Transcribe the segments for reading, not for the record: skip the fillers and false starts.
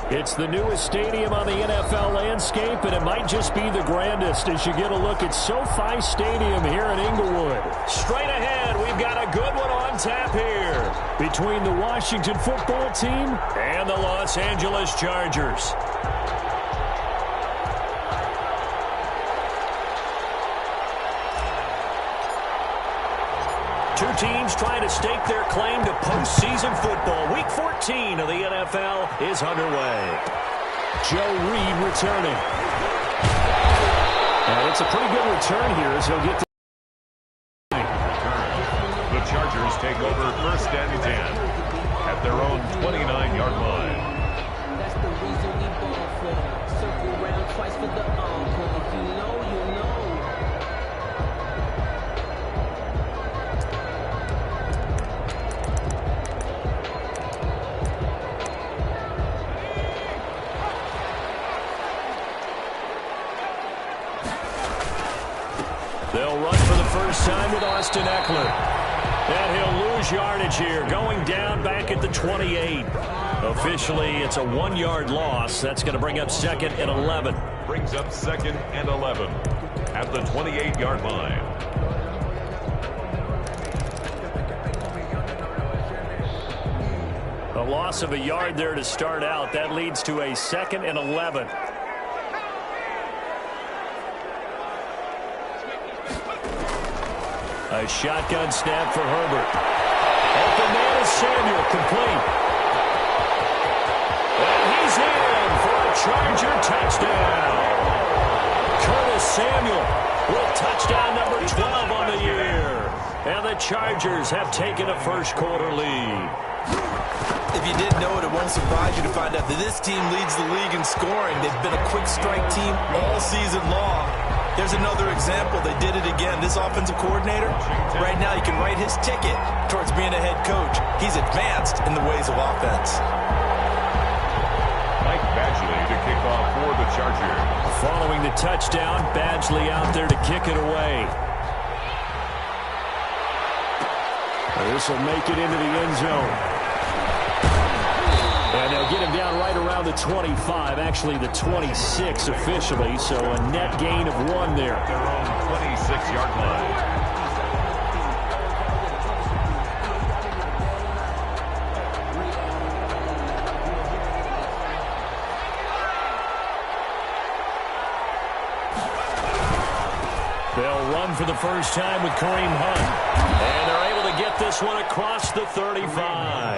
It's the newest stadium on the NFL landscape, and it might just be the grandest as you get a look at SoFi Stadium here in Inglewood. Straight ahead, we've got a good one on tap here between the Washington football team and the Los Angeles Chargers. Two teams trying to stake their claim to postseason football. Week 14 of the NFL is underway. Joe Reed returning. And it's a pretty good return here as he'll get to the Chargers take over 1st and 10 at their own 29-yard line. That's the reason we ball for. Circle around twice for the encore. If you know, you know. They'll run for the first time with Austin Eckler. And he'll lose yardage here, going down back at the 28. Officially, it's a 1-yard loss. That's going to bring up 2nd and 11. Brings up 2nd and 11 at the 28-yard line. A loss of a yard there to start out. That leads to a 2nd and 11. A shotgun snap for Herbert. Open man is Samuel, complete. And he's in for a Charger touchdown. Curtis Samuel with touchdown number 12 on the year. And the Chargers have taken a first-quarter lead. If you didn't know it, it won't surprise you to find out that this team leads the league in scoring. They've been a quick strike team all season long. There's another example. They did it again. This offensive coordinator, right now, he can write his ticket towards being a head coach. He's advanced in the ways of offense. Mike Badgley to kick off for the Chargers. Following the touchdown, Badgley out there to kick it away. This will make it into the end zone. And they'll get him down right around the 25, actually the 26 officially, so a net gain of 1 there. Their own 26-yard line. They'll run for the first time with Kareem Hunt. And they're able to get this one across the 35.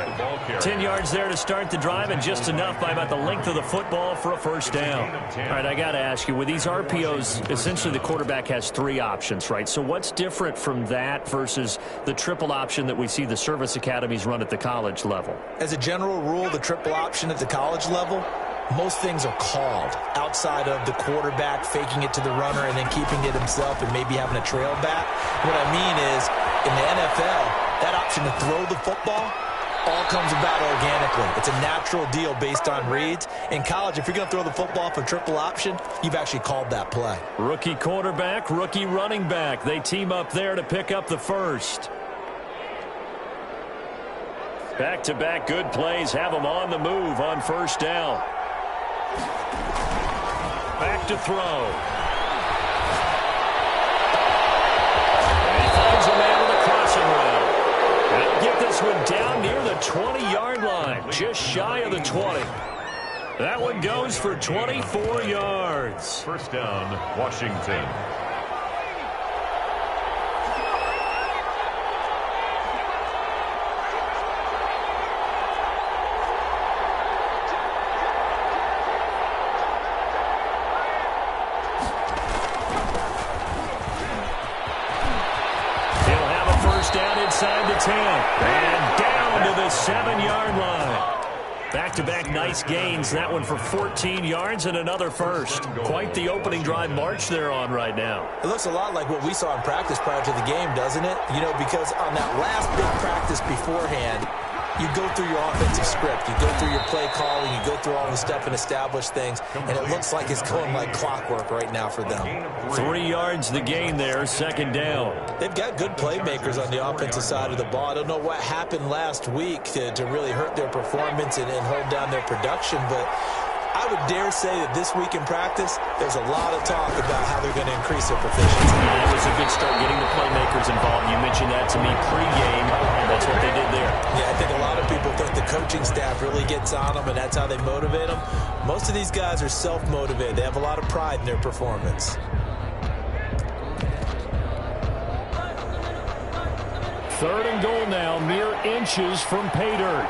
10 yards there to start the drive, and just enough by about the length of the football for a first down. All right, I got to ask you, with these RPOs, essentially the quarterback has 3 options, right? So what's different from that versus the triple option that we see the service academies run at the college level? As a general rule, the triple option at the college level, most things are called outside of the quarterback faking it to the runner and then keeping it himself and maybe having a trail back. What I mean is, in the NFL, that option to throw the football all comes about organically. It's a natural deal based on reads. In college, if you're going to throw the football for triple option, you've actually called that play. Rookie quarterback, rookie running back. They team up there to pick up the first. Back-to-back good plays have them on the move on first down. Back to throw. And he finds a man with a crossing route. They'll get this one down near the 20-yard line, just shy of the 20. That one goes for 24 yards. First down, Washington. Inside the 10 and down to the 7-yard line. Back-to-back nice gains. That one for 14 yards and another first. Quite the opening drive march they're on right now. It looks a lot like what we saw in practice prior to the game, doesn't it? You know, because on that last big practice beforehand, you go through your offensive script. You go through your play calling. You go through all the stuff and establish things. And it looks like it's going like clockwork right now for them. 3 yards the gain there, second down. They've got good playmakers on the offensive side of the ball. I don't know what happened last week to really hurt their performance and hold down their production, but I would dare say that this week in practice, there's a lot of talk about how they're going to increase their proficiency. Yeah, it was a good start getting the playmakers involved. You mentioned that to me pregame, and that's what they did there. Yeah, I think a lot of people think the coaching staff really gets on them, and that's how they motivate them. Most of these guys are self-motivated. They have a lot of pride in their performance. Third and goal now, mere inches from pay dirt.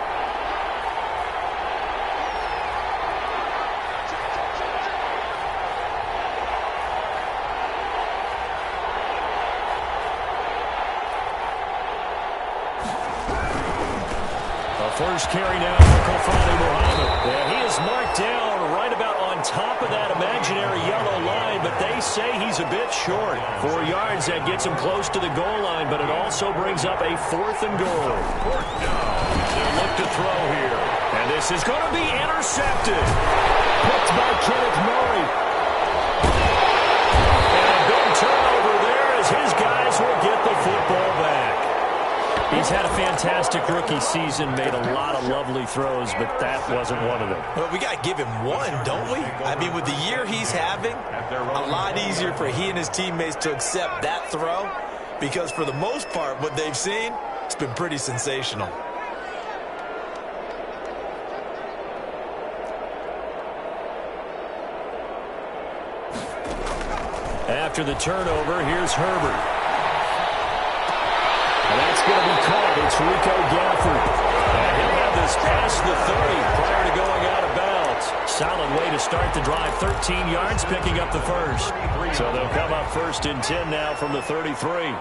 First carry now for Kofani Muhammad. Yeah, he is marked down right about on top of that imaginary yellow line, but they say he's a bit short. 4 yards, that gets him close to the goal line, but it also brings up a 4th and goal. Fourth down. They'll look to throw here. And this is going to be intercepted. Picked by Kenneth Murray. And a big turnover there as his guys will get the football back. He's had a fantastic rookie season, made a lot of lovely throws, but that wasn't one of them. Well, we got to give him one, don't we? I mean, with the year he's having, a lot easier for he and his teammates to accept that throw because for the most part, what they've seen, it's been pretty sensational. After the turnover, here's Herbert. And that's going to be caught. It's Rico Gafford. And he'll have this past the 30 prior to going out of bounds. Solid way to start the drive. 13 yards, picking up the first. So they'll come up 1st and 10 now from the 33.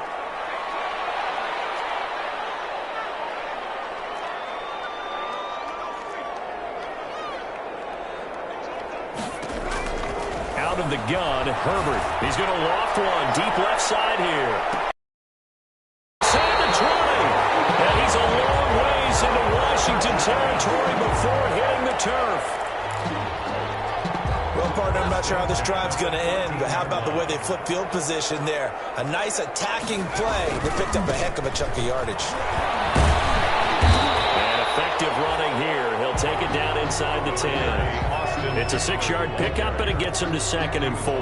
Out of the gun, Herbert. He's going to loft one deep left side here. And he's a long ways into Washington territory before hitting the turf. Well, partner, I'm not sure how this drive's going to end, but how about the way they flip field position there? A nice attacking play. They picked up a heck of a chunk of yardage. And effective running here. He'll take it down inside the 10. It's a 6-yard pickup, and it gets him to 2nd and 4.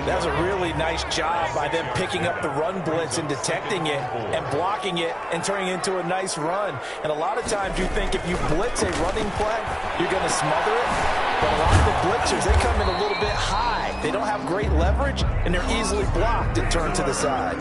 That was a really nice job by them picking up the run blitz and detecting it and blocking it and turning it into a nice run. And a lot of times you think if you blitz a running play, you're going to smother it. But a lot of the blitzers, they come in a little bit high. They don't have great leverage, and they're easily blocked and turned to the side.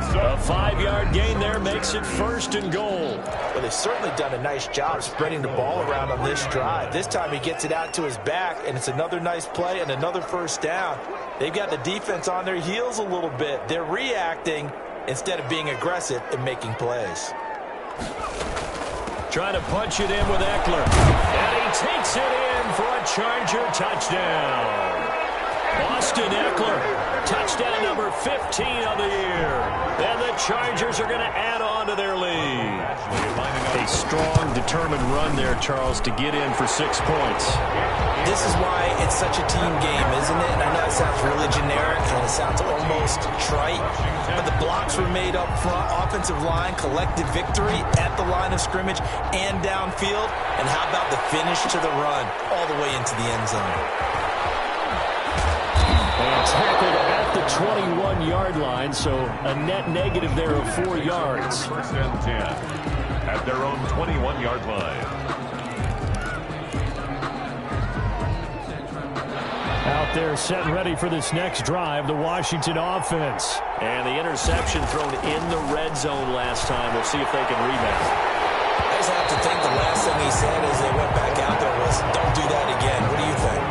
A 5-yard gain there makes it 1st and goal. Well, they've certainly done a nice job spreading the ball around on this drive. This time he gets it out to his back, and it's another nice play and another 1st down. They've got the defense on their heels a little bit. They're reacting instead of being aggressive and making plays. Trying to punch it in with Eckler. And he takes it in for a Charger touchdown. Austin Eckler, touchdown number 15 of the year. And the Chargers are going to add on to their lead. A strong, determined run there, Charles, to get in for 6 points. This is why it's such a team game, isn't it? And I know it sounds really generic and it sounds almost trite, but the blocks were made up front. Offensive line, collective victory at the line of scrimmage and downfield. And how about the finish to the run all the way into the end zone? And tackled at the 21-yard line, so a net negative there of 4 yards. 1st and 10 at their own 21-yard line. Out there set and ready for this next drive, the Washington offense. And the interception thrown in the red zone last time. We'll see if they can rebound. I just have to think the last thing he said as they went back out there was, don't do that again. What do you think?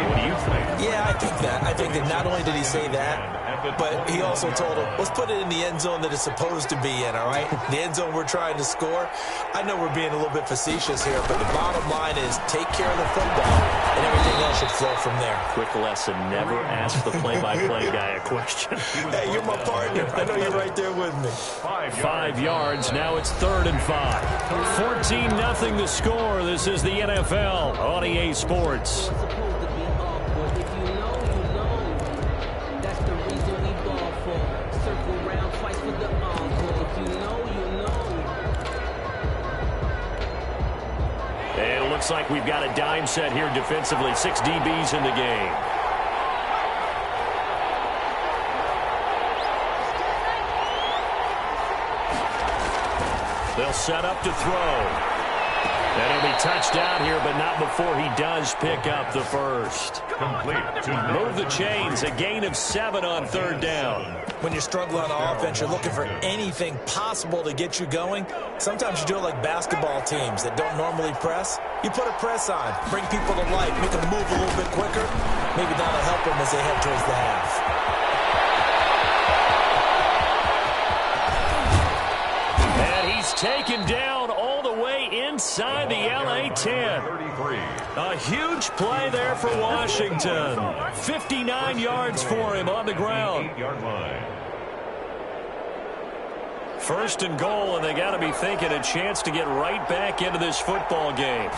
What do you think? Yeah, I think that. I think that not only did he say that, but he also told him, let's put it in the end zone that it's supposed to be in, all right? The end zone we're trying to score. I know we're being a little bit facetious here, but the bottom line is take care of the football, and everything else should flow from there. Quick lesson, never ask the play-by-play guy a question. Hey, you're my partner. I know you're right there with me. 5 yards. Now it's 3rd and 5. 14-0 the score. This is the NFL on EA Sports. looks like we've got a dime set here defensively. 6 DBs in the game. They'll set up to throw. And he'll be touched out here, but not before he does pick up the first. Complete. Move the chains. A gain of 7 on 3rd down. When you're struggling on offense, you're looking for anything possible to get you going. Sometimes you do it like basketball teams that don't normally press. You put a press on, bring people to life, make them move a little bit quicker. Maybe that'll help them as they head towards the half. And he's taken down all the way inside the LA 10. 33. A huge play there for Washington. 59 yards for him on the ground. 8-yard line. 1st and goal, and they got to be thinking a chance to get right back into this football game.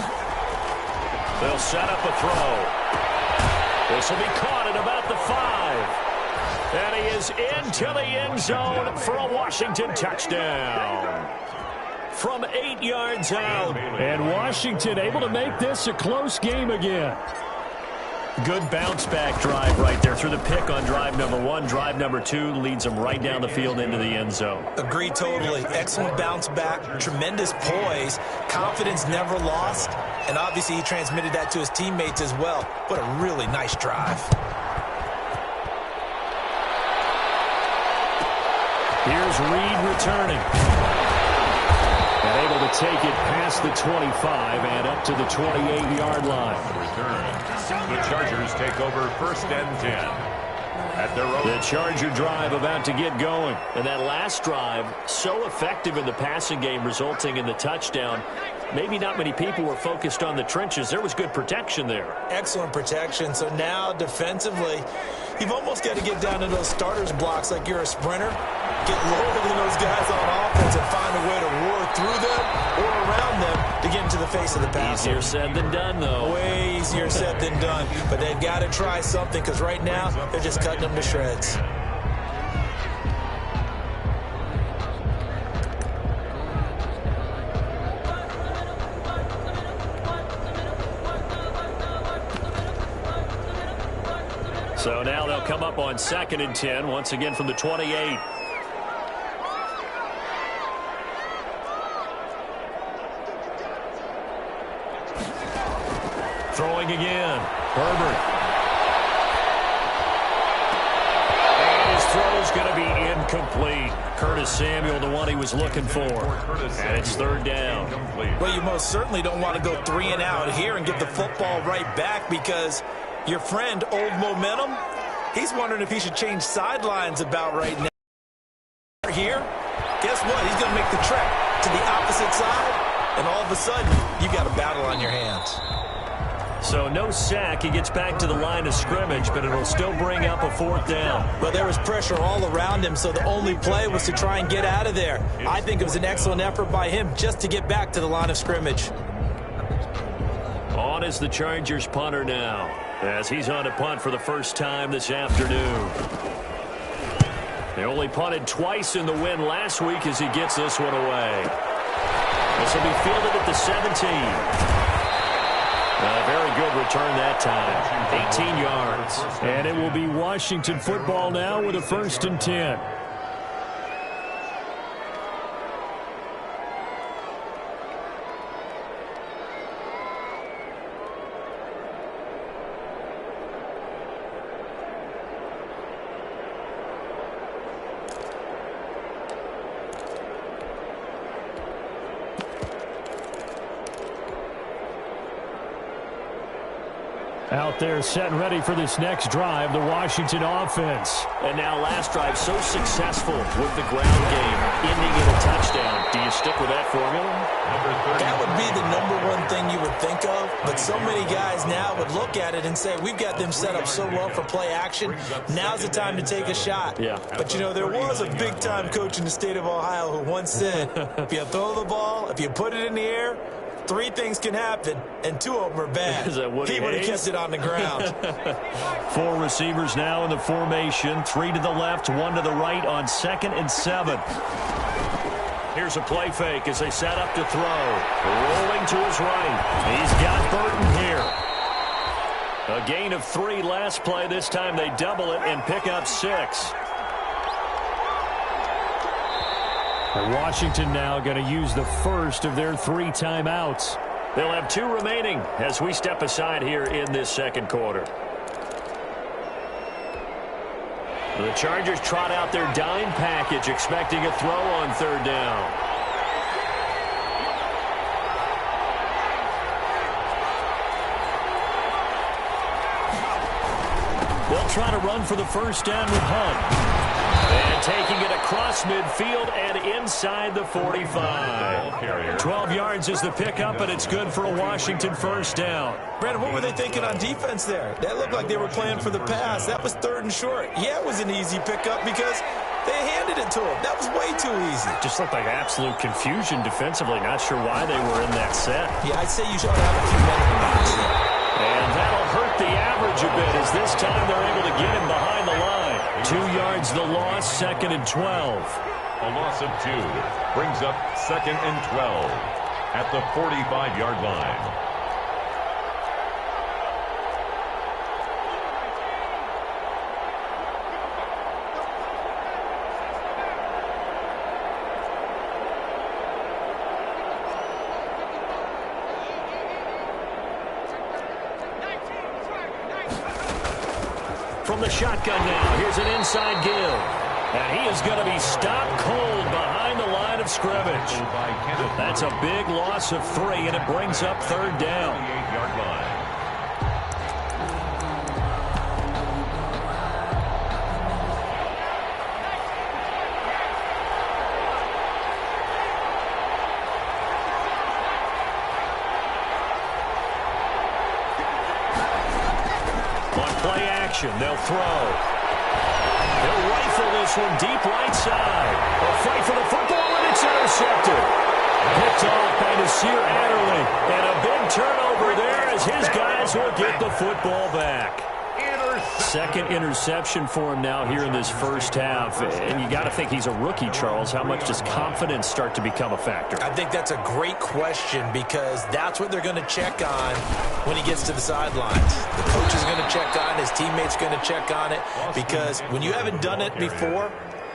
They'll set up a throw. This will be caught at about the 5. And he is into the end zone for a Washington touchdown. From 8 yards out. And Washington able to make this a close game again. Good bounce-back drive right there through the pick on drive number 1. Drive number 2 leads them right down the field into the end zone. Agree totally. Excellent bounce-back, tremendous poise, confidence never lost, and obviously he transmitted that to his teammates as well. What a really nice drive. Here's Reed returning. And able to take it past the 25 and up to the 28-yard line. Return. The Chargers take over 1st and 10. At their own. The Charger drive about to get going. And that last drive, so effective in the passing game, resulting in the touchdown. Maybe not many people were focused on the trenches. There was good protection there. Excellent protection. So now defensively, you've almost got to get down to those starters blocks like you're a sprinter. Get lower than those guys on offense and find a way to roar through them or around them to get into the face of the passer. Easier said than done, though. Way easier said than done. But they've got to try something because right now they're just cutting them to shreds. So now they'll come up on 2nd and 10, once again from the 28. Throwing again. Herbert. And his throw's going to be incomplete. Curtis Samuel, the one he was looking for. And it's 3rd down. Well, you most certainly don't want to go 3 and out here and get the football right back because your friend, Old Momentum, he's wondering if he should change sidelines about right now. Here, guess what? He's going to make the trek to the opposite side, and all of a sudden, you got a battle on your hands. So no sack. He gets back to the line of scrimmage, but it'll still bring up a 4th down. Well, there was pressure all around him, so the only play was to try and get out of there. I think it was an excellent effort by him just to get back to the line of scrimmage. On is the Chargers punter now, as he's on to punt for the first time this afternoon. They only punted twice in the win last week as he gets this one away. This will be fielded at the 17. A very good return that time. 18 yards. And it will be Washington football now with a 1st and 10. Out there set and ready for this next drive, the Washington offense. And now last drive so successful with the ground game, ending in a touchdown. Do you stick with that formula? That would be the #1 thing you would think of, but so many guys now would look at it and say, we've got them set up so well for play action. Now's the time to take a shot. Yeah. But, you know, there was a big-time coach in the state of Ohio who once said, if you throw the ball, if you put it in the air, 3 things can happen, and 2 of them are bad. Is that Woody he would have Hayes? kept it on the ground. 4 receivers now in the formation. 3 to the left, 1 to the right on 2nd and 7. Here's a play fake as they set up to throw. Rolling to his right. He's got Burton here. A gain of 3 last play. This time they double it and pick up 6. And Washington now going to use the first of their 3 timeouts. They'll have 2 remaining as we step aside here in this second quarter. The Chargers trot out their dime package, expecting a throw on third down. They'll try to run for the first down with Hunt. And taking it across midfield and inside the 45. 12 yards is the pickup, and it's good for a Washington first down. Brandon, what were they thinking on defense there? That looked like they were playing for the pass. That was 3rd and short. Yeah, it was an easy pickup because they handed it to him. That was way too easy. Just looked like absolute confusion defensively. Not sure why they were in that set. Yeah, I'd say you should have a few men in the box there. And that'll hurt the average a bit as this time they're able to get him behind the line. 2 yards the loss, 2nd and 12. A loss of 2 brings up 2nd and 12 at the 45-yard line. From the shotgun now, here's an inside give. And he is going to be stopped cold behind the line of scrimmage. That's a big loss of 3, and it brings up third down. 28-yard line. They'll throw. They'll rifle this one deep right side. They'll fight for the football, and it's intercepted. Picked off by Nasir Adderley. And a big turnover there as his guys will get the football back. Second interception for him now here in this first half. And you got to think he's a rookie, Charles. How much does confidence start to become a factor? I think that's a great question because that's what they're going to check on when he gets to the sidelines. The coach is going to check on it. His teammates going to check on it because when you haven't done it before,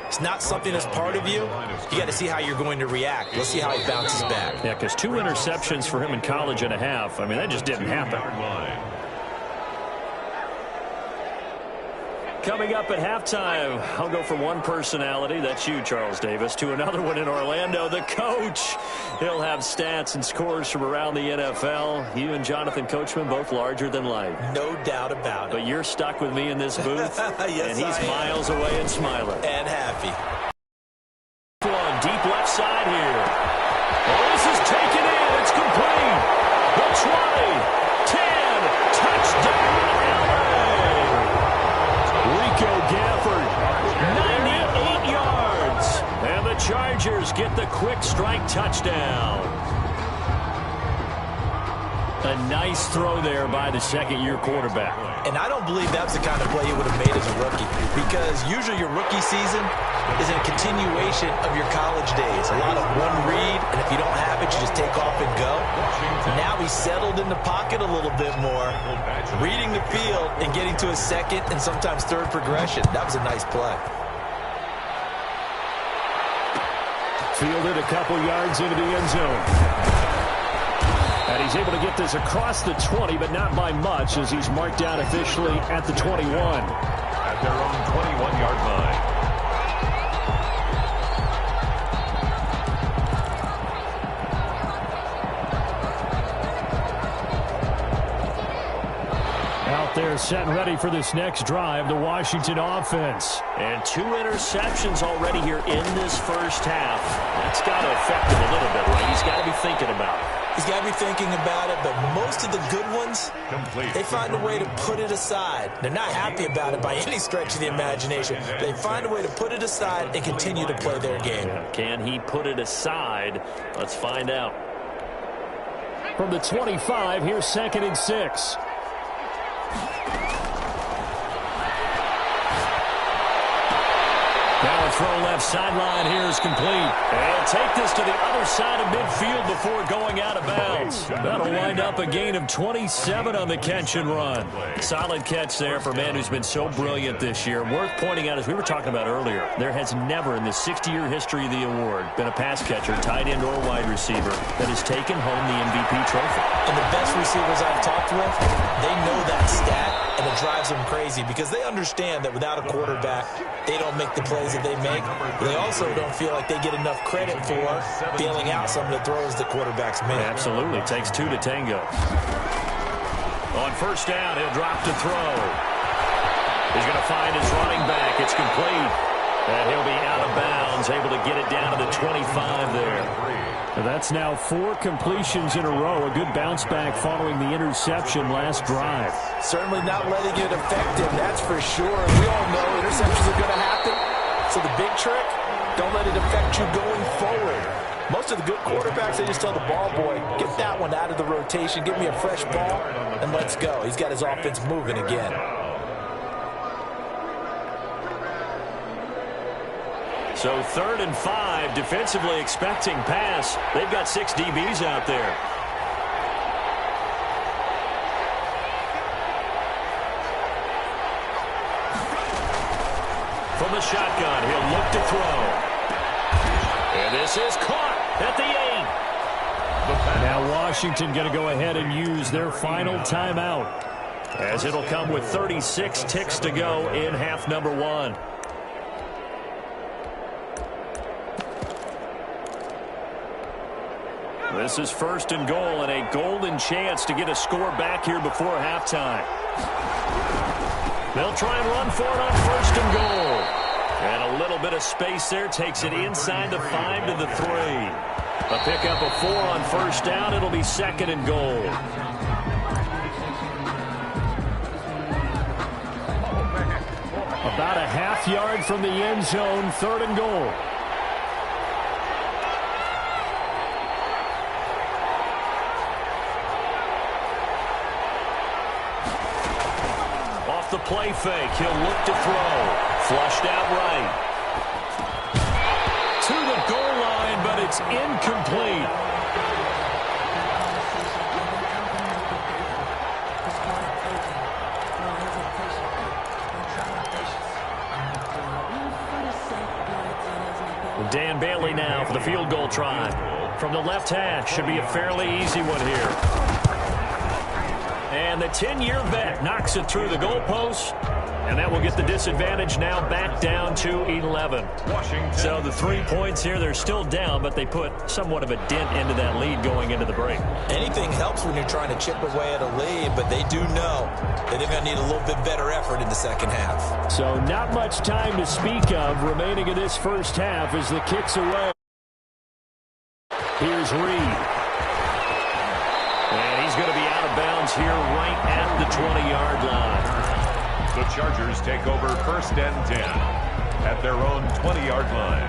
it's not something that's part of you. You got to see how you're going to react. Let's see how he bounces back. Yeah, because 2 interceptions for him in college and a half. I mean, that just didn't happen. Coming up at halftime, I'll go from one personality, that's you, Charles Davis, to another one in Orlando, the coach. He'll have stats and scores from around the NFL. You and Jonathan Coachman, both larger than life. No doubt about it. But you're stuck with me in this booth, yes, and he's miles away and smiling. And happy. One deep left side here. Oh, this is taken in. It's complete. The 20, 10, touchdown, LA. Rico Gafford, 98 yards. And the Chargers get the quick strike touchdown. A nice throw there by the second-year quarterback. And I don't believe that's the kind of play he would have made as a rookie because usually your rookie season is a continuation of your college days. A lot of one read, and if you don't have it, you just take off and go. Now he's settled in the pocket a little bit more, reading the field and getting to a second and sometimes third progression. That was a nice play. Fielded a couple yards into the end zone. And he's able to get this across the 20, but not by much as he's marked out officially at the 21. At their own 21-yard line. They're set and ready for this next drive, the Washington offense. And 2 interceptions already here in this first half. That's got to affect him a little bit, right? He's got to be thinking about it. He's got to be thinking about it, but most of the good ones, they find a way to put it aside. They're not happy about it by any stretch of the imagination. They find a way to put it aside and continue to play their game. Can he put it aside? Let's find out. From the 25, here's 2nd and 6. Now a throw left sideline here is complete. And take this to the other side of midfield before going out of bounds. That'll wind up a gain of 27 on the catch and run. Solid catch there for a man who's been so brilliant this year. Worth pointing out, as we were talking about earlier, there has never in the 60-year history of the award been a pass catcher, tight end, or wide receiver that has taken home the MVP trophy. And the best receivers I've talked with, they know that stat, and it drives them crazy because they understand that without a quarterback, they don't make the plays that they make. They also don't feel like they get enough credit for bailing out some of the throws that quarterbacks make. Absolutely. Takes two to tango. On first down, he'll drop to throw. He's going to find his running back. It's complete. And he'll be out of bounds, able to get it down to the 25 there. That's now 4 completions in a row. A good bounce back following the interception last drive. Certainly not letting it affect him, that's for sure. We all know interceptions are going to happen. So the big trick, don't let it affect you going forward. Most of the good quarterbacks, they just tell the ball boy, get that one out of the rotation, give me a fresh ball, and let's go. He's got his offense moving again. So 3rd and 5, defensively expecting pass. They've got 6 DBs out there. From the shotgun, he'll look to throw. And this is caught at the 8. Now Washington going to go ahead and use their final timeout, as it'll come with 36 ticks to go in half number 1. This is 1st and goal, and a golden chance to get a score back here before halftime. They'll try and run for it on 1st and goal. And a little bit of space there takes it inside the 5 to the 3. A pickup of 4 on 1st down. It'll be 2nd and goal. About a half yard from the end zone, 3rd and goal. The play fake. He'll look to throw. Flushed out right. To the goal line, but it's incomplete. Dan Bailey now for the field goal try. From the left hash. Should be a fairly easy one here. And the 10-year vet knocks it through the goalpost. And that will get the disadvantage now back down to 11. Washington. So the 3 points here, they're still down, but they put somewhat of a dent into that lead going into the break. Anything helps when you're trying to chip away at a lead, but they do know that they're going to need a little bit better effort in the second half. So not much time to speak of remaining in this first half as the kick's away. Here's Reed. And he's going to be out of bounds here right at the 20-yard line. The Chargers take over 1st and 10 at their own 20-yard line.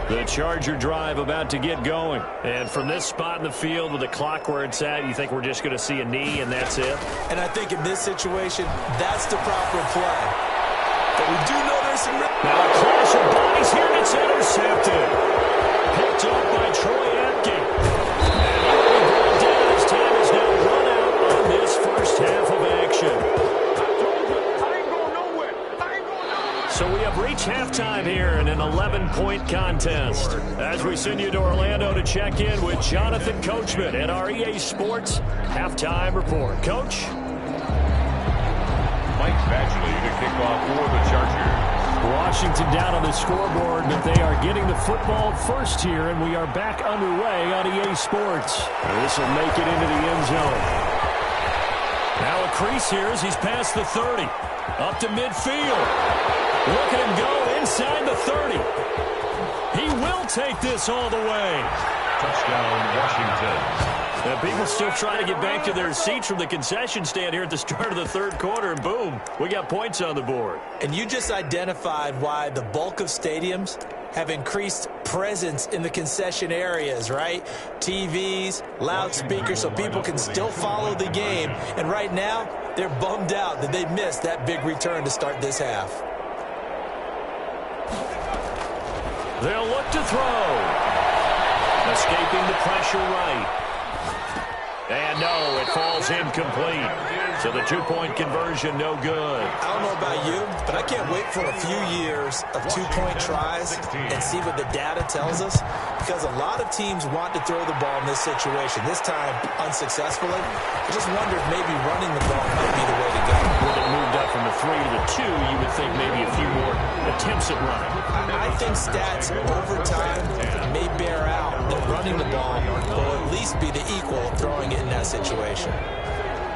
The Charger drive about to get going. And from this spot in the field with the clock where it's at, you think we're just going to see a knee and that's it? And I think in this situation, that's the proper play. But we do know there's some... Now a clash of bodies here, and it's intercepted. Picked up by Troy Apke. And already brought down. His time is now run out on this first half of action. So we have reached halftime here in an 11-point contest. As we send you to Orlando to check in with Jonathan Coachman at our EA Sports Halftime Report. Coach? Mike Badgley to kick off for the Chargers. Washington down on the scoreboard, but they are getting the football first here, and we are back underway on EA Sports. This will make it into the end zone. Now a crease here as he's past the 30. Up to midfield. Look at him go inside the 30. He will take this all the way. Touchdown, Washington. And people still trying to get back to their seats from the concession stand here at the start of the third quarter, and boom, we got points on the board. And you just identified why the bulk of stadiums have increased presence in the concession areas, right? TVs, loudspeakers, so people can still follow the game. And right now, they're bummed out that they missed that big return to start this half. They'll look to throw. Escaping the pressure right. And no, it falls incomplete. So the two-point conversion, no good. I don't know about you, but I can't wait for a few years of two-point tries and see what the data tells us, because a lot of teams want to throw the ball in this situation. This time, unsuccessfully. I just wonder if maybe running the ball might be the way to go. With it moved up from the 3 to the 2, you would think maybe a few more attempts at running. I think stats over time may bear out that running the ball will at least be the equal of throwing it in that situation.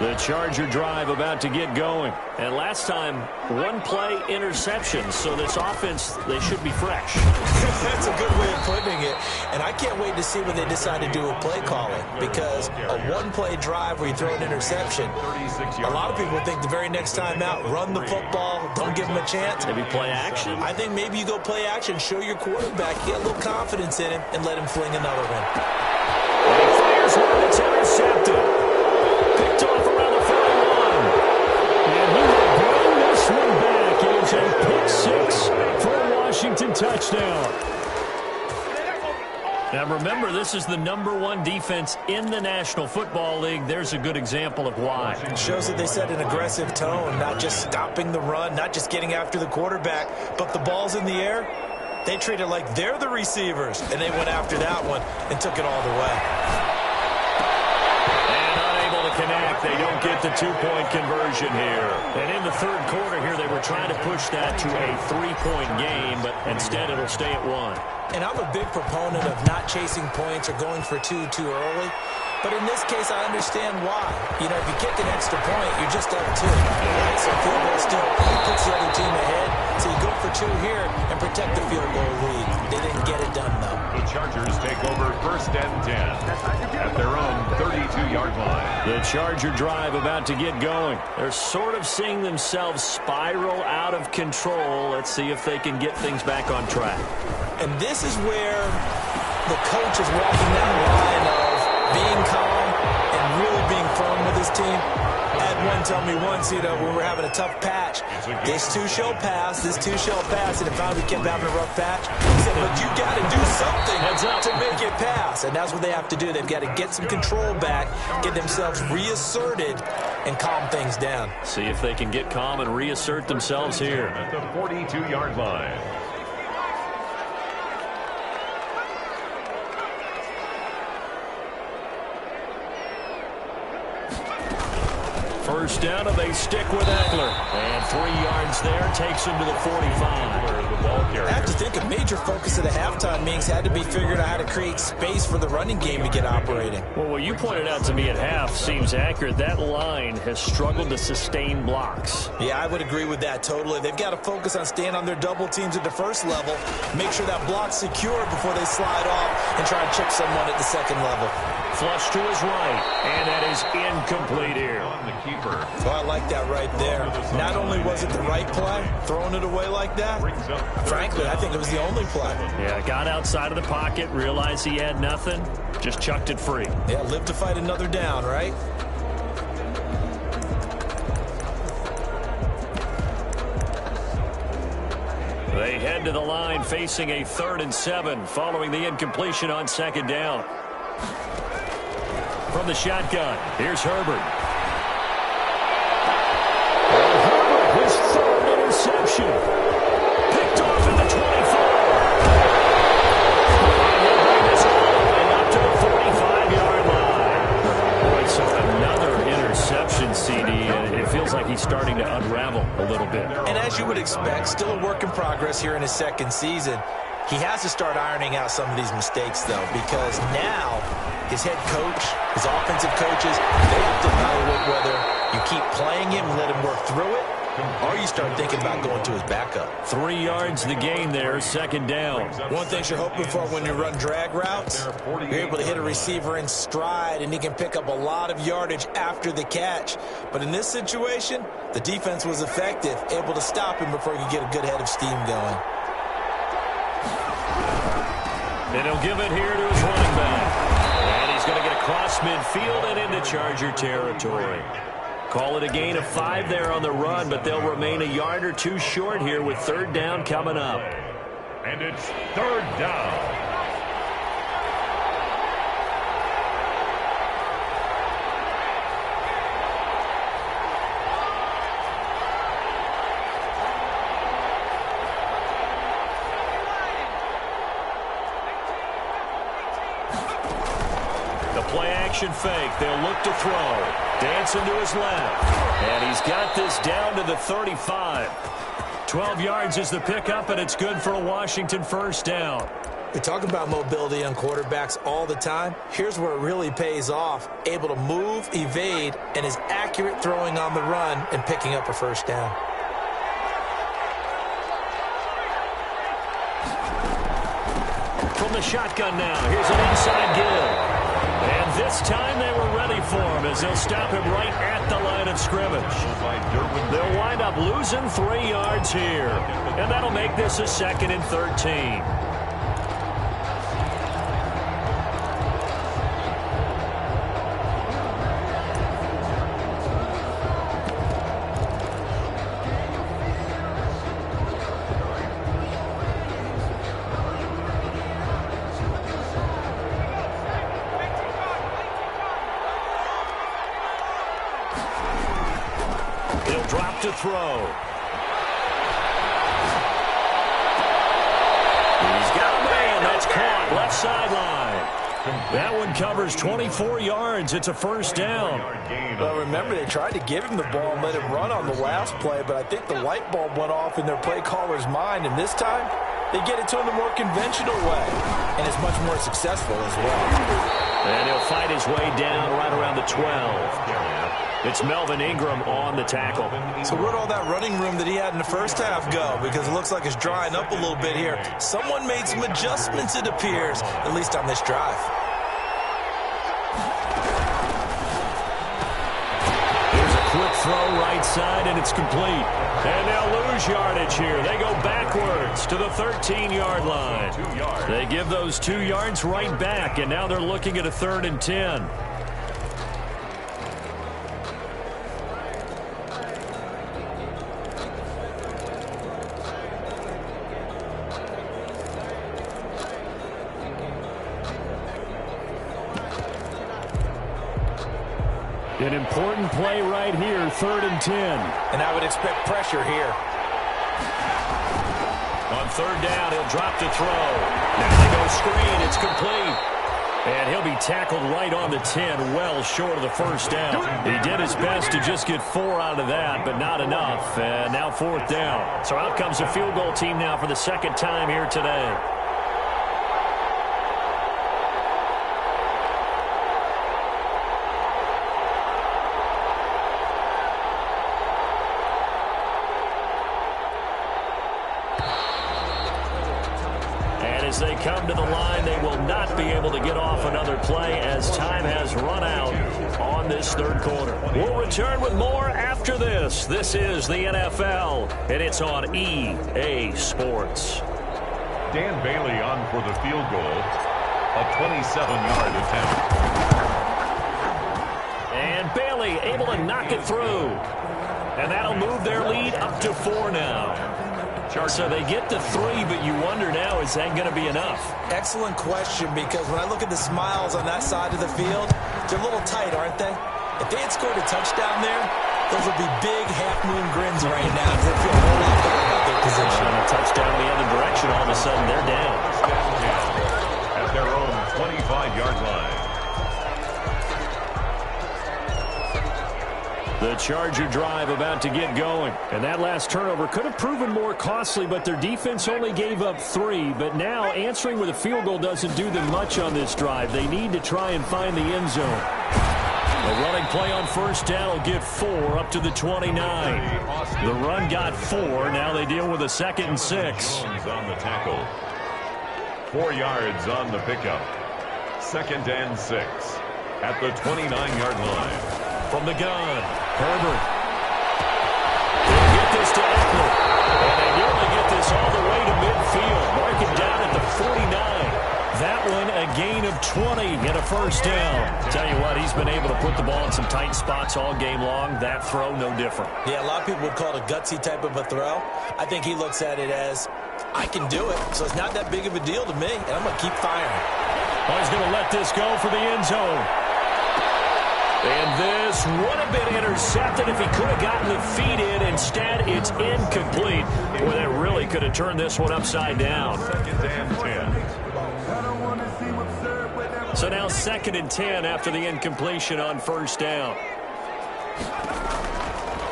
The Charger drive about to get going. And last time, one-play interception. So this offense, they should be fresh. That's a good way of putting it. And I can't wait to see what they decide to do with play calling. Because a one-play drive where you throw an interception, a lot of people think the very next time out, run the football, don't give them a chance. Maybe play action. I think maybe you go play action, show your quarterback, get a little confidence in him, and let him fling another one. And he fires one that's intercepted. Picked off around the 41. And he will bring this one back. It is a pick six for a Washington touchdown. Now remember, this is the #1 defense in the National Football League. There's a good example of why. It shows that they set an aggressive tone, not just stopping the run, not just getting after the quarterback, but the ball's in the air. They treat it like they're the receivers, and they went after that one and took it all the way. Connect. They don't get the two-point conversion here. And in the third quarter here, they were trying to push that to a three-point game, but instead it'll stay at 1. And I'm a big proponent of not chasing points or going for two too early. But in this case, I understand why. You know, if you kick an extra point, you're just up 2. Right? So field goal still puts the other team ahead. So you go for 2 here and protect the field goal lead. They didn't get it done, though. The Chargers take over 1st and 10 at their own 32-yard line. The Charger drive about to get going. They're sort of seeing themselves spiral out of control. Let's see if they can get things back on track. And this is where the coach is walking that line of being calm and really being firm with his team. Had one tell me once, you know, when we're having a tough patch, this too shall pass, this too shall pass, and if finally we kept having a rough patch, he said, but you got to do something to make it pass, and that's what they have to do. They've got to get some control back, get themselves reasserted, and calm things down. See if they can get calm and reassert themselves here. At the 42-yard line. First down, and they stick with Eckler. And 3 yards there, takes him to the 45. I have to think a major focus of the halftime meetings had to be figuring out how to create space for the running game to get operating. Well, what you pointed out to me at half seems accurate. That line has struggled to sustain blocks. Yeah, I would agree with that totally. They've got to focus on staying on their double teams at the first level, make sure that block's secure before they slide off and try and chip someone at the second level. Flush to his right, and that is incomplete here. So I like that right there. Not only was it the right play, throwing it away like that, frankly, I think it was the only play. Yeah, got outside of the pocket, realized he had nothing, just chucked it free. Yeah, live to fight another down, right? They head to the line facing a 3rd and 7 following the incompletion on 2nd down. From the shotgun, here's Herbert. And Herbert, his 3rd interception. Picked off at the 24. And he'll bring this all the way up to the 45-yard line. Boy, so another interception, CD, and it feels like he's starting to unravel a little bit. And as you would expect, still a work in progress here in his 2nd season. He has to start ironing out some of these mistakes, though, because now his head coach, his offensive coaches, they have to evaluate whether you keep playing him and let him work through it, or you start thinking about going to his backup. 3 yards the gain there, second down. One thing you're hoping for when you run drag routes, you're able to hit a receiver in stride, and he can pick up a lot of yardage after the catch. But in this situation, the defense was effective, able to stop him before he could get a good head of steam going. And he'll give it here to his running back. And he's going to get across midfield and into Charger territory. Call it a gain of 5 there on the run, but they'll remain a yard or 2 short here with third down coming up. And it's third down. Play-action fake. They'll look to throw. Dancing to his left. And he's got this down to the 35. 12 yards is the pickup, and it's good for a Washington first down. We talk about mobility on quarterbacks all the time. Here's where it really pays off. Able to move, evade, and is accurate throwing on the run and picking up a first down. From the shotgun now, here's an inside give. And this time they were ready for him as they'll stop him right at the line of scrimmage. They'll wind up losing 3 yards here. And that'll make this a 2nd and 13. To throw. He's got a man. That's caught. Left sideline. That one covers 24 yards. It's a first down. Well, remember, they tried to give him the ball and let him run on the last play, but I think the light bulb went off in their play caller's mind, and this time they get it to him the more conventional way, and it's much more successful as well. And he'll fight his way down right around the 12. It's Melvin Ingram on the tackle. So where'd all that running room that he had in the first half go? Because it looks like it's drying up a little bit here. Someone made some adjustments, it appears, at least on this drive. Here's a quick throw right side, and it's complete. And they'll lose yardage here. They go backwards to the 13-yard line. They give those 2 yards right back, and now they're looking at a 3rd and 10. An important play right here, 3rd and 10. And I would expect pressure here. On 3rd down, he'll drop to throw. Now they go screen. It's complete. And he'll be tackled right on the 10, well short of the first down. He did his best to just get 4 out of that, but not enough. And now 4th down. So out comes the field goal team now for the 2nd time here today. As they come to the line, they will not be able to get off another play as time has run out on this 3rd quarter. We'll return with more after this. This is the NFL, and it's on EA Sports. Dan Bailey on for the field goal, a 27-yard attempt. And Bailey able to knock it through. And that'll move their lead up to 4 now. So they get to 3, but you wonder now, is that going to be enough? Excellent question, because when I look at the smiles on that side of the field, they're a little tight, aren't they? If they had scored a touchdown there, those would be big half-moon grins right now. They feel a whole lot better about their position. And a touchdown the other direction, all of a sudden they're down. At their own 25-yard line. The Charger drive about to get going. And that last turnover could have proven more costly, but their defense only gave up 3. But now answering with a field goal doesn't do them much on this drive. They need to try and find the end zone. A running play on first down will get 4 up to the 29. The run got 4. Now they deal with a 2nd and 6. On the tackle. 4 yards on the pickup. 2nd and 6 at the 29-yard line. From the gun, Herbert. They'll get this to Eckler. And they nearly get this all the way to midfield. Mark it down at the 49. That one a gain of 20 and a first down. Tell you what, he's been able to put the ball in some tight spots all game long. That throw, no different. Yeah, a lot of people would call it a gutsy type of a throw. I think he looks at it as, I can do it, so it's not that big of a deal to me, and I'm going to keep firing. Oh, he's going to let this go for the end zone. And this would have been intercepted if he could have gotten the feet in. Instead, it's incomplete. Boy, that really could have turned this one upside down. 2nd and 10. So now 2nd and 10 after the incompletion on first down.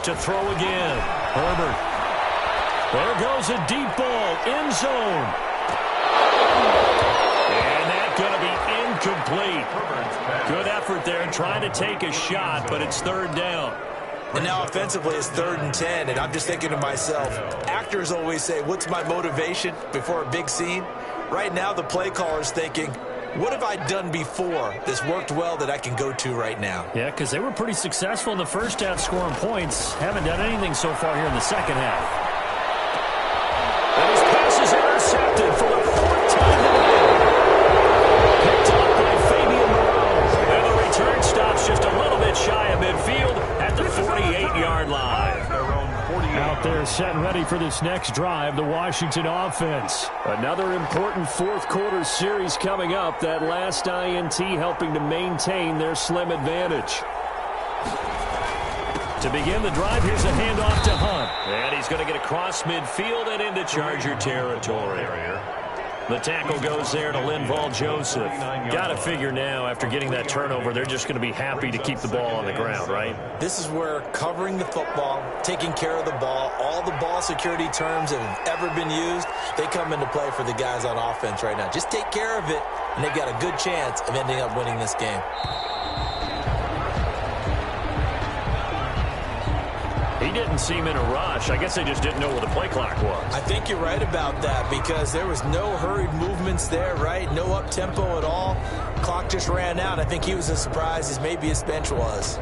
To throw again. Herbert. There goes a deep ball. End zone. And that's going to be incomplete. Good effort there trying to take a shot, but it's 3rd down. And now offensively it's 3rd and 10, and I'm just thinking to myself, actors always say, what's my motivation before a big scene? Right now the play caller's thinking, what have I done before that's worked well that I can go to right now? Yeah, because they were pretty successful in the first half scoring points. Haven't done anything so far here in the second half. And his pass is intercepted for the 4th time today. Picked up by Fabian Moreau. And the return stops just a little bit shy of midfield at the 48-yard line. Out there set and ready for this next drive, the Washington offense. Another important 4th quarter series coming up. That last INT helping to maintain their slim advantage. To begin the drive, here's a handoff to Hunt. And he's going to get across midfield and into Charger territory. The tackle goes there to Linval Joseph. Got to figure now, after getting that turnover, they're just going to be happy to keep the ball on the ground, right? This is where covering the football, taking care of the ball, all the ball security terms that have ever been used, they come into play for the guys on offense right now. Just take care of it, and they've got a good chance of ending up winning this game. He didn't seem in a rush. I guess they just didn't know where the play clock was. I think you're right about that because there was no hurried movements there, right? No up-tempo at all. Clock just ran out. I think he was as surprised as maybe his bench was.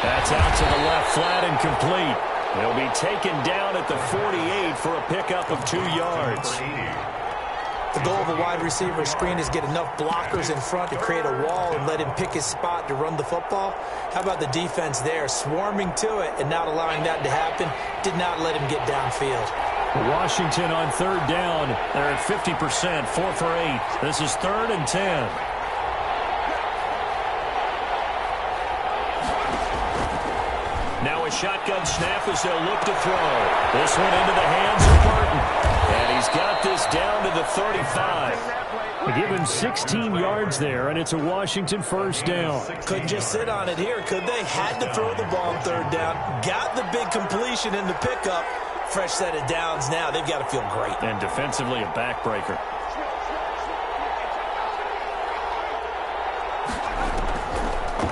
That's out to the left, flat and complete. They'll be taken down at the 48 for a pickup of 2 yards. The goal of a wide receiver screen is get enough blockers in front to create a wall and let him pick his spot to run the football. How about the defense there, swarming to it and not allowing that to happen? Did not let him get downfield. Washington on 3rd down. They're at 50%, 4 for 8. This is 3rd and 10. Now a shotgun snap as they'll look to throw. This one into the hands of Burton. And he's got this down to the 35. They give him 16 yards there, and it's a Washington first down. Couldn't just sit on it here, could they? Had to throw the ball on 3rd down. Got the big completion in the pickup. Fresh set of downs now. They've got to feel great. And defensively, a backbreaker.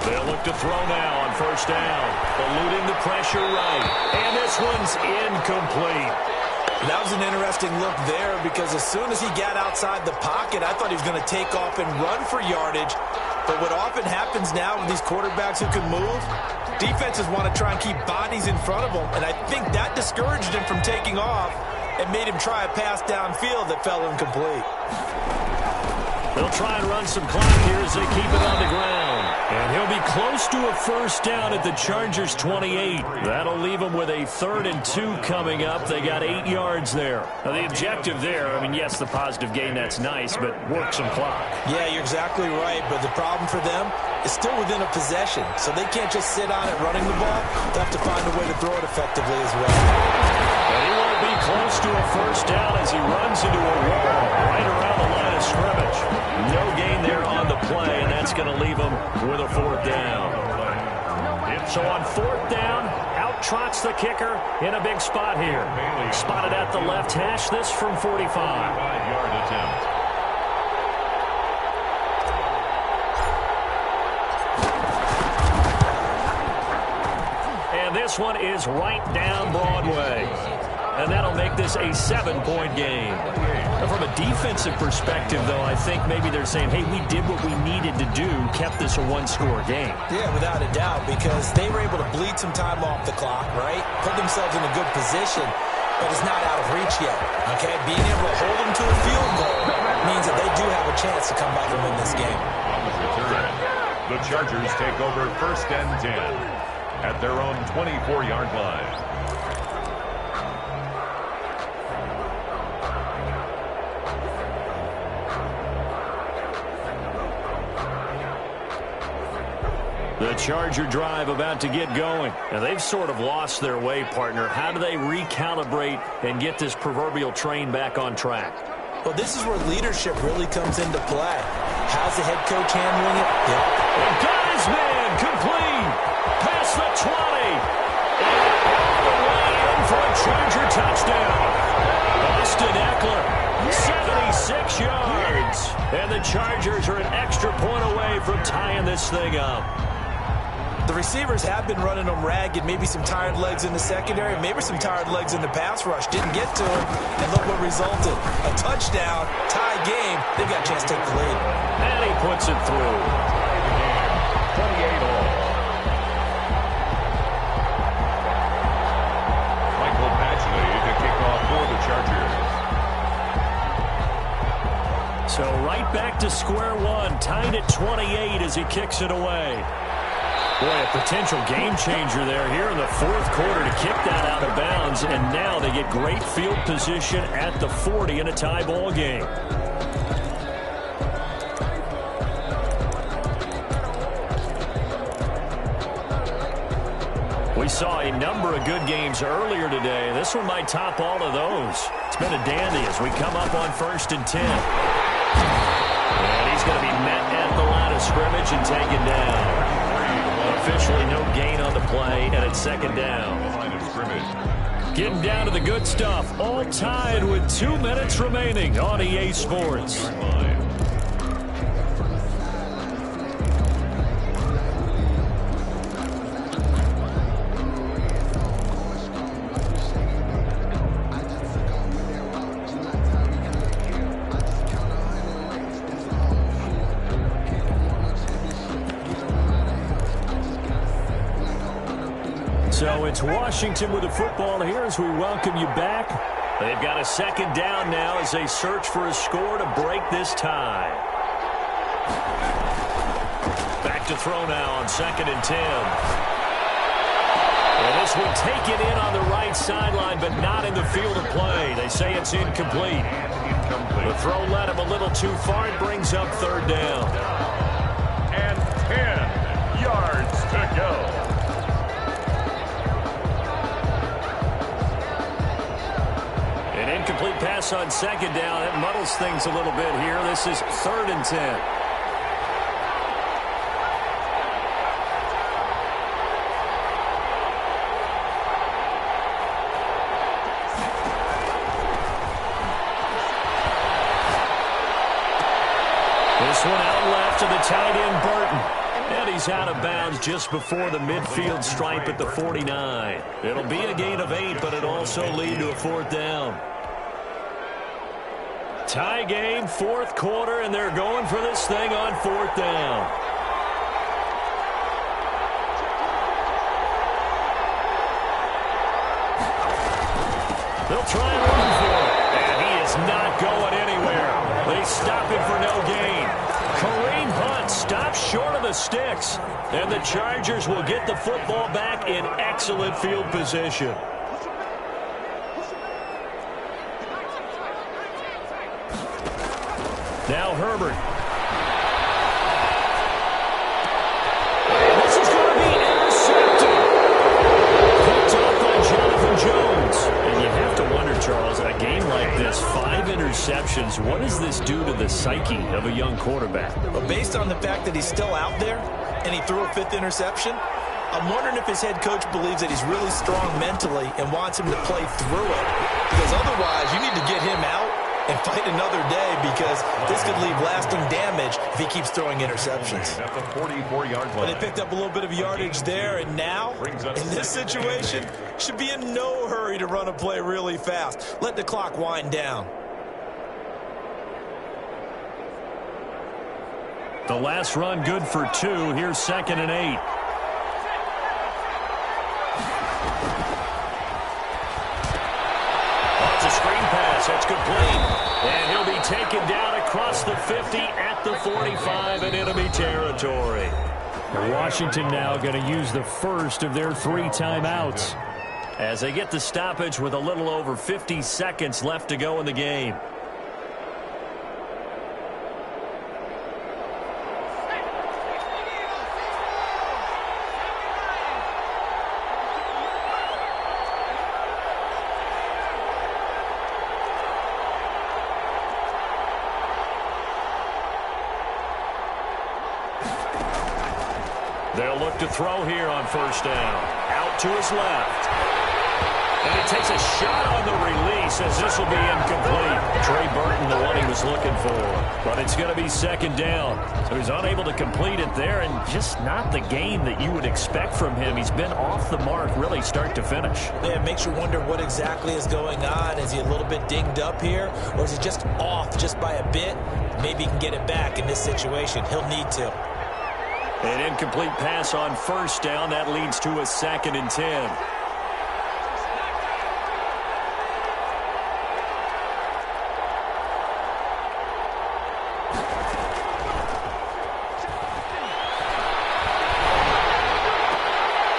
They'll look to throw now on first down. Eluding the pressure right. And this one's incomplete. That was an interesting look there because as soon as he got outside the pocket, I thought he was going to take off and run for yardage. But what often happens now with these quarterbacks who can move, defenses want to try and keep bodies in front of them. And I think that discouraged him from taking off and made him try a pass downfield that fell incomplete. They'll try and run some clock here as they keep it on the ground. And he'll be close to a first down at the Chargers' 28. That'll leave them with a 3rd and 2 coming up. They got 8 yards there. Now, the objective there, I mean, yes, the positive gain, that's nice, but work some clock. Yeah, you're exactly right. But the problem for them is still within a possession. So they can't just sit on it running the ball. They have to find a way to throw it effectively as well. And he won't be close to a first down as he runs into a wall right around the line of scrimmage. No gain there on the play, and that's going to leave him with a 4th down. So on 4th down, trots the kicker in a big spot here. Spotted at the left hash, this from 45. 5-yard attempt. And this one is right down Broadway. And that'll make this a 7-point game. Now, from a defensive perspective, though, I think maybe they're saying, hey, we did what we needed to do, kept this a one-score game. Yeah, without a doubt, because they were able to bleed some time off the clock, right? Put themselves in a good position, but it's not out of reach yet, okay? Being able to hold them to a field goal means that they do have a chance to come back and win this game. On the return, the Chargers take over 1st and 10 at their own 24-yard line. The Charger drive about to get going. And they've sort of lost their way, partner. How do they recalibrate and get this proverbial train back on track? Well, this is where leadership really comes into play. How's the head coach handling it? Yep. And got his man complete. Past the 20. And all the way in for a Charger touchdown. Austin Eckler, 76 yards. And the Chargers are an extra point away from tying this thing up. The receivers have been running them ragged, maybe some tired legs in the secondary, maybe some tired legs in the pass rush. Didn't get to him, and look what resulted. A touchdown, tie game. They've got a chance to take the lead. And he puts it through. 28 all. Michael Badgley to kick off for the Chargers. So right back to square one, tied at 28 as he kicks it away. Boy, a potential game changer there here in the 4th quarter to kick that out of bounds, and now they get great field position at the 40 in a tie ball game. We saw a number of good games earlier today. This one might top all of those. It's been a dandy as we come up on 1st and 10. And he's going to be met at the line of scrimmage and taken down. Officially no gain on the play, and it's 2nd down. Line of scrimmage. Getting down to the good stuff. All tied with 2 minutes remaining on EA Sports. So it's Washington with the football here as we welcome you back. They've got a 2nd down now as they search for a score to break this tie. Back to throw now on 2nd and 10. And this one taken in on the right sideline, but not in the field of play. They say it's incomplete. The throw led him a little too far. It brings up 3rd down. And 10 yards to go. Incomplete pass on 2nd down. That muddles things a little bit here. This is 3rd and 10. This one out left to the tight end, Burton. And he's out of bounds just before the midfield stripe at the 49. It'll be a gain of 8, but it'll also lead to a 4th down. Tie game, 4th quarter, and they're going for this thing on 4th down. They'll try and run for it. And he is not going anywhere. They stop him for no gain. Kareem Hunt stops short of the sticks. And the Chargers will get the football back in excellent field position. Now Herbert. And this is going to be intercepted. Picked off by Jonathan Jones. And you have to wonder, Charles, in a game like this, 5 interceptions, what does this do to the psyche of a young quarterback? But based on the fact that he's still out there and he threw a 5th interception, I'm wondering if his head coach believes that he's really strong mentally and wants him to play through it. Because otherwise, you need to get him out and fight another day, because this could leave lasting damage if he keeps throwing interceptions. At the 44-yard line. But they picked up a little bit of yardage there, and now, in this situation, should be in no hurry to run a play really fast. Let the clock wind down. The last run good for 2. Here's 2nd and 8. It's a screen pass. That's complete. And he'll be taken down across the 50 at the 45 in enemy territory. Washington now going to use the first of their 3 timeouts, as they get the stoppage with a little over 50 seconds left to go in the game. They'll look to throw here on 1st down. Out to his left. And he takes a shot on the release, as this will be incomplete. Trey Burton, the one he was looking for. But it's going to be 2nd down. So he's unable to complete it there, and just not the game that you would expect from him. He's been off the mark really start to finish. Yeah, it makes you wonder what exactly is going on. Is he a little bit dinged up here, or is he just off just by a bit? Maybe he can get it back in this situation. He'll need to. An incomplete pass on 1st down. That leads to a 2nd and 10.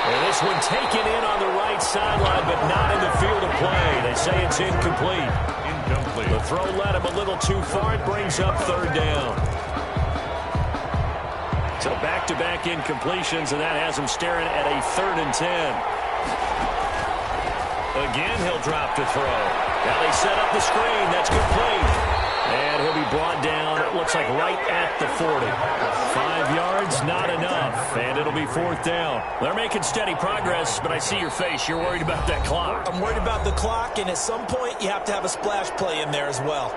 And this one taken in on the right sideline, but not in the field of play. They say it's incomplete. The throw led him a little too far. It brings up 3rd down. So back-to-back incompletions, and that has him staring at a 3rd and 10. Again, he'll drop to throw. Now they set up the screen. That's complete. And he'll be brought down, it looks like right at the 40. 5 yards, not enough. And it'll be 4th down. They're making steady progress, but I see your face. You're worried about that clock. I'm worried about the clock, and at some point, you have to have a splash play in there as well.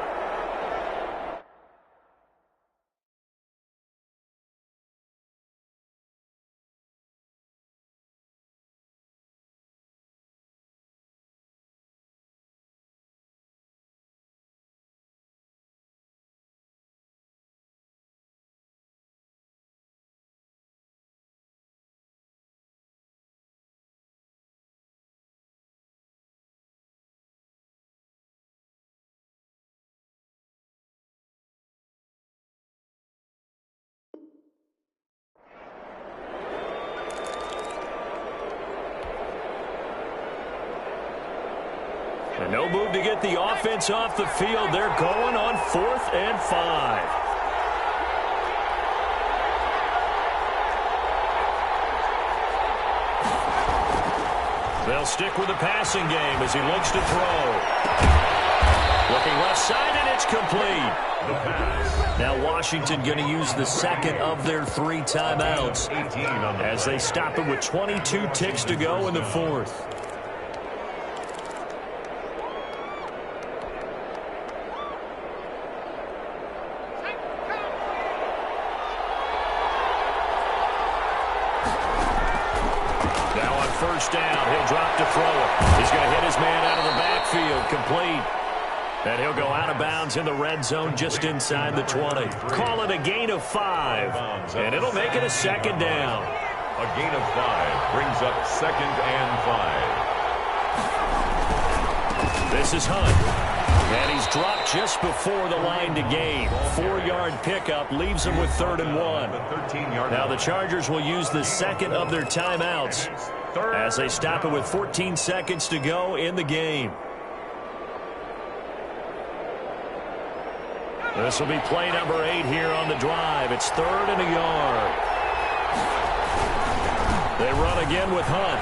And no move to get the offense off the field. They're going on 4th and 5. They'll stick with the passing game as he looks to throw. Looking left side, and it's complete. Now Washington going to use the 2nd of their 3 timeouts as they stop it with 22 ticks to go in the 4th. Now on 1st down, he'll drop to throw it. He's going to hit his man out of the backfield, complete. And he'll go out of bounds in the red zone just inside the 20. Call it a gain of 5, and it'll make it a 2nd down. A gain of 5 brings up 2nd and 5. This is Hunt. And he's dropped just before the line to gain. 4-yard pickup leaves him with 3rd and 1. Now the Chargers will use the 2nd of their timeouts as they stop it with 14 seconds to go in the game. This will be play number 8 here on the drive. It's 3rd and a yard. They run again with Hunt.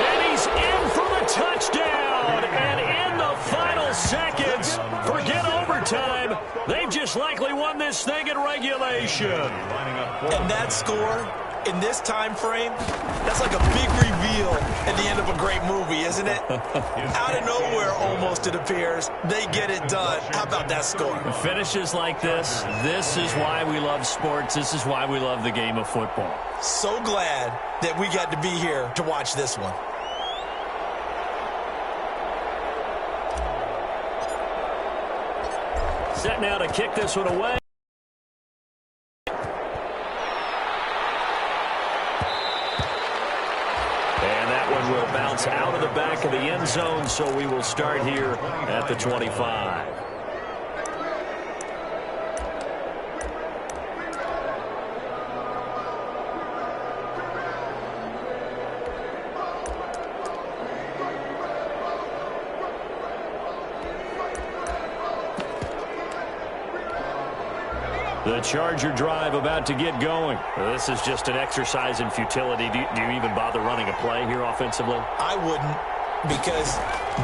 And he's in for the touchdown. And in the final seconds, forget overtime. They've just likely won this thing in regulation. And that score In this time frame, that's like a big reveal at the end of a great movie, isn't it? Out of nowhere, almost, it appears. They get it done. How about that score? Finishes like this is why we love sports. This is why we love the game of football. So glad that we got to be here to watch this one. Set now to kick this one away. Will bounce out of the back of the end zone, so we will start here at the 25. The Charger drive about to get going. This is just an exercise in futility. Do you even bother running a play here offensively? I wouldn't, because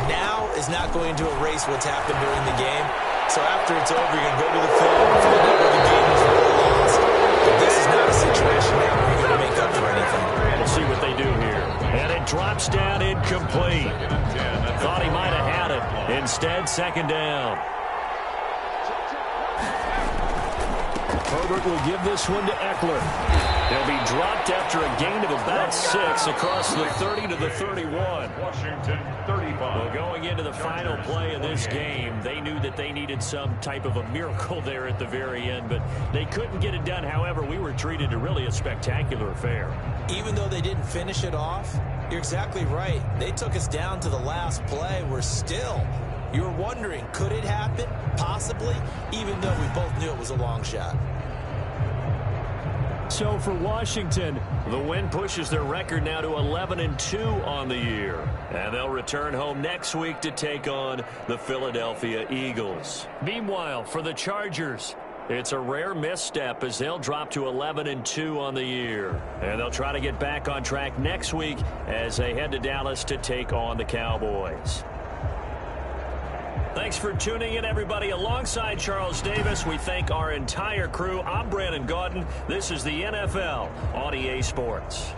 now is not going to erase what's happened during the game. So after it's over, you're going to go to the film, find out where the game was really lost. But this is not a situation now where you're going to make up for anything. We'll see what they do here. And it drops down incomplete. Thought he might have had it. Instead, second down. Herbert will give this one to Eckler. They'll be dropped after a gain of about 6 across the 30 to the 31. Washington 35. Well, going into the final play of this game, they knew that they needed some type of a miracle there at the very end, but they couldn't get it done. However, we were treated to really a spectacular affair. Even though they didn't finish it off, you're exactly right. They took us down to the last play. We're still... You're wondering, could it happen? Possibly, even though we both knew it was a long shot. So for Washington, the win pushes their record now to 11-2 on the year. And they'll return home next week to take on the Philadelphia Eagles. Meanwhile, for the Chargers, it's a rare misstep as they'll drop to 11-2 on the year. And they'll try to get back on track next week as they head to Dallas to take on the Cowboys. Thanks for tuning in, everybody. Alongside Charles Davis, we thank our entire crew. I'm Brandon Gaudin. This is the NFL on EA Sports.